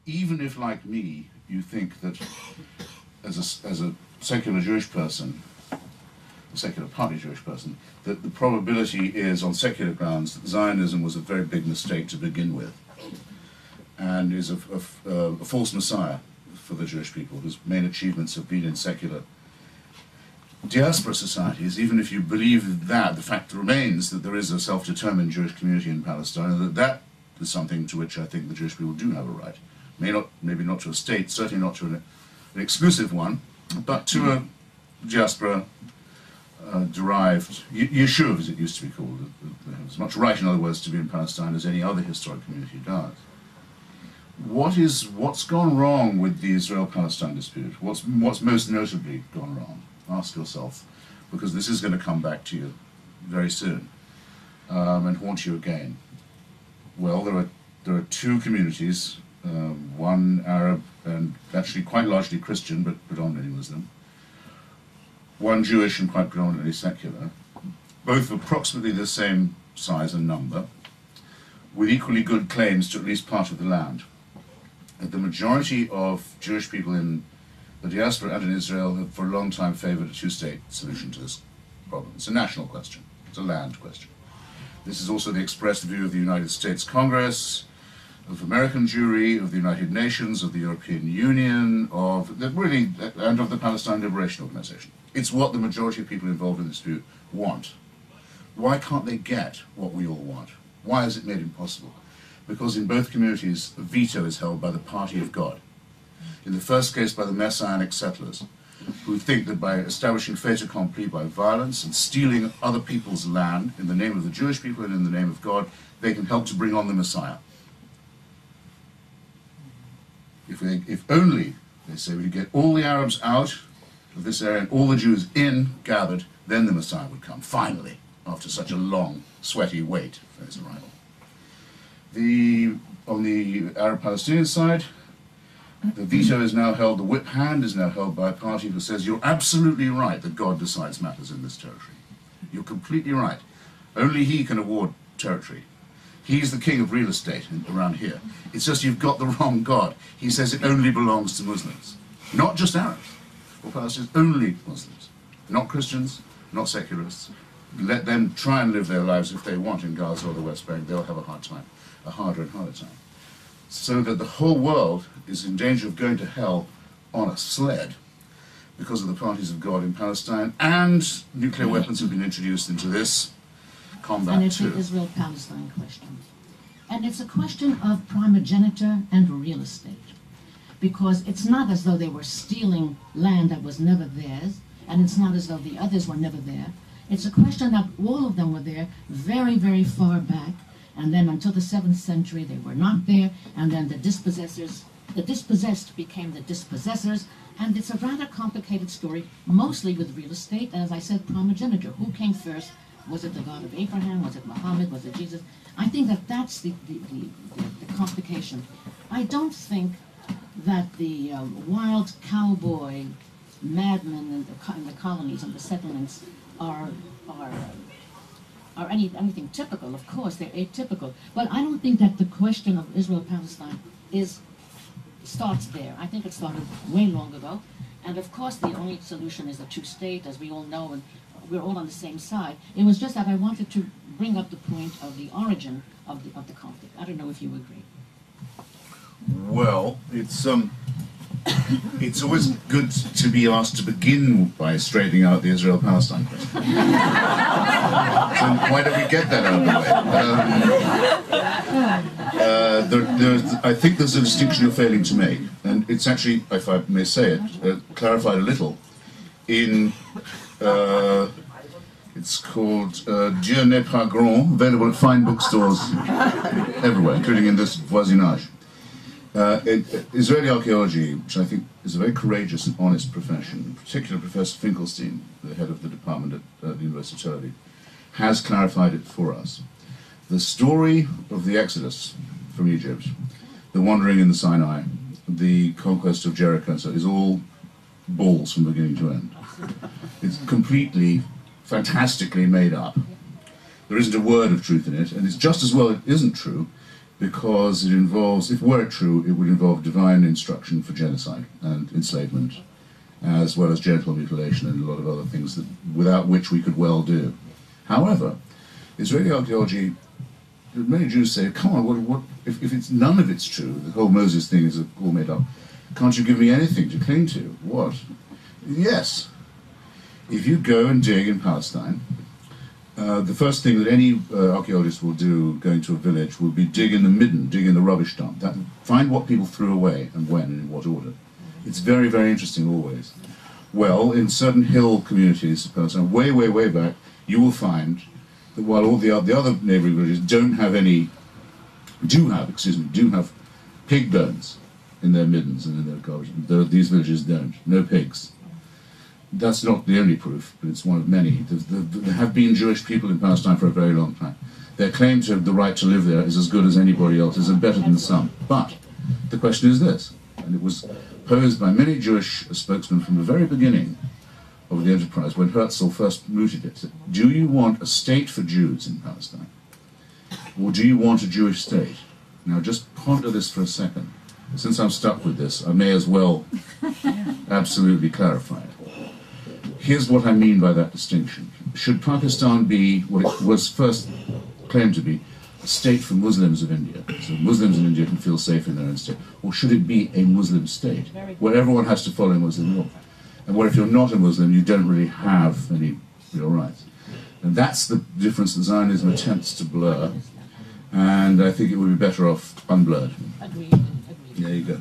even if, like me, you think that as a secular Jewish person, a secular partly Jewish person, that the probability is, on secular grounds, that Zionism was a very big mistake to begin with, and is a false messiah for the Jewish people, whose main achievements have been in secular diaspora societies. Even if you believe that, the fact remains that there is a self-determined Jewish community in Palestine, and that is something to which I think the Jewish people do have a right. Maybe not to a state, certainly not to an exclusive one, but to a diaspora derived, Yishuv as it used to be called. They have as much right, in other words, to be in Palestine as any other historic community does. What's gone wrong with the Israel-Palestine dispute? What's most notably gone wrong? Ask yourself, because this is going to come back to you very soon and haunt you again. Well, there are two communities, one Arab and actually quite largely Christian, but predominantly Muslim, one Jewish and quite predominantly secular, both approximately the same size and number, with equally good claims to at least part of the land. The majority of Jewish people in the diaspora and in Israel have for a long time favored a two-state solution to this problem. It's a national question. It's a land question. This is also the expressed view of the United States Congress, of American Jewry, of the United Nations, of the European Union, and of the Palestine Liberation Organization. It's what the majority of people involved in this dispute want. Why can't they get what we all want? Why is it made impossible? Because in both communities, a veto is held by the party of God. In the first case, by the Messianic settlers, who think that by establishing fait accompli by violence and stealing other people's land in the name of the Jewish people and in the name of God, they can help to bring on the Messiah. If only, they say, we could get all the Arabs out of this area and all the Jews in, gathered, then the Messiah would come, finally, after such a long, sweaty wait for his arrival. On the Arab-Palestinian side, the veto is now held, the whip hand is now held by a party who says, you're absolutely right that God decides matters in this territory. You're completely right. Only he can award territory. He's the king of real estate around here. It's just you've got the wrong God. He says it only belongs to Muslims. Not just Arabs or Palestinians, only Muslims. Not Christians, not secularists. Let them try and live their lives if they want in Gaza or the West Bank. They'll have a hard time, a harder and harder time. So that the whole world is in danger of going to hell on a sled because of the parties of God in Palestine, and nuclear weapons have been introduced into this combat and it's the Israel-Palestine question. And it's a question of primogeniture and real estate, because it's not as though they were stealing land that was never theirs, and it's not as though the others were never there. It's a question that all of them were there very, very far back, and then until the 7th century they were not there, and then the dispossessed became the dispossessors, and it's a rather complicated story, mostly with real estate, and as I said, primogeniture. Who came first? Was it the God of Abraham? Was it Muhammad? Was it Jesus? I think that that's the complication. I don't think that the wild cowboy madmen in the colonies and the settlements are anything typical. Of course, they're atypical. But I don't think that the question of Israel-Palestine starts there. I think it started way long ago. And of course, the only solution is a two-state, as we all know, and we're all on the same side. It was just that I wanted to bring up the point of the origin of the conflict. I don't know if you agree. Well, it's always good to be asked to begin by straightening out the Israel-Palestine question. So why don't we get that out of the way? I think there's a distinction you're failing to make, and it's actually, if I may say it, clarified a little in. It's called Dieu n'est pas grand, available at fine bookstores everywhere, including in this voisinage. Israeli archaeology, which I think is a very courageous and honest profession, in particular Professor Finkelstein, the head of the department at the University of Tel Aviv, has clarified it for us. The story of the Exodus from Egypt, the wandering in the Sinai, the conquest of Jericho, so is all balls from beginning to end. It's completely, fantastically made up. There isn't a word of truth in it, and it's just as well it isn't true, because it involves, if were it true, it would involve divine instruction for genocide and enslavement, as well as genital mutilation and a lot of other things that, without which we could well do. However, Israeli archaeology, many Jews say, come on, if it's none of it's true, the whole Moses thing is all made up, can't you give me anything to cling to? What? Yes. If you go and dig in Palestine, the first thing that any archaeologist will do going to a village will be dig in the midden, dig in the rubbish dump, find what people threw away and when and in what order. It's very, very interesting always. Well, in certain hill communities of Palestine, way, way, way back, you will find that while all the other neighbouring villages do have pig bones in their middens and in their garbage, these villages don't. No pigs. That's not the only proof, but it's one of many. There have been Jewish people in Palestine for a very long time. Their claim to the right to live there is as good as anybody else's and better than some. But the question is this, and it was posed by many Jewish spokesmen from the very beginning of the enterprise, when Herzl first mooted it. Do you want a state for Jews in Palestine? Or do you want a Jewish state? Now just ponder this for a second. Since I'm stuck with this, I may as well absolutely clarify it. Here's what I mean by that distinction. Should Pakistan be what it was first claimed to be, a state for Muslims of India, so Muslims in India can feel safe in their own state? Or should it be a Muslim state, where everyone has to follow Muslim law? And where if you're not a Muslim, you don't really have any real rights? And that's the difference that Zionism attempts to blur, and I think it would be better off unblurred. Agreed. There you go.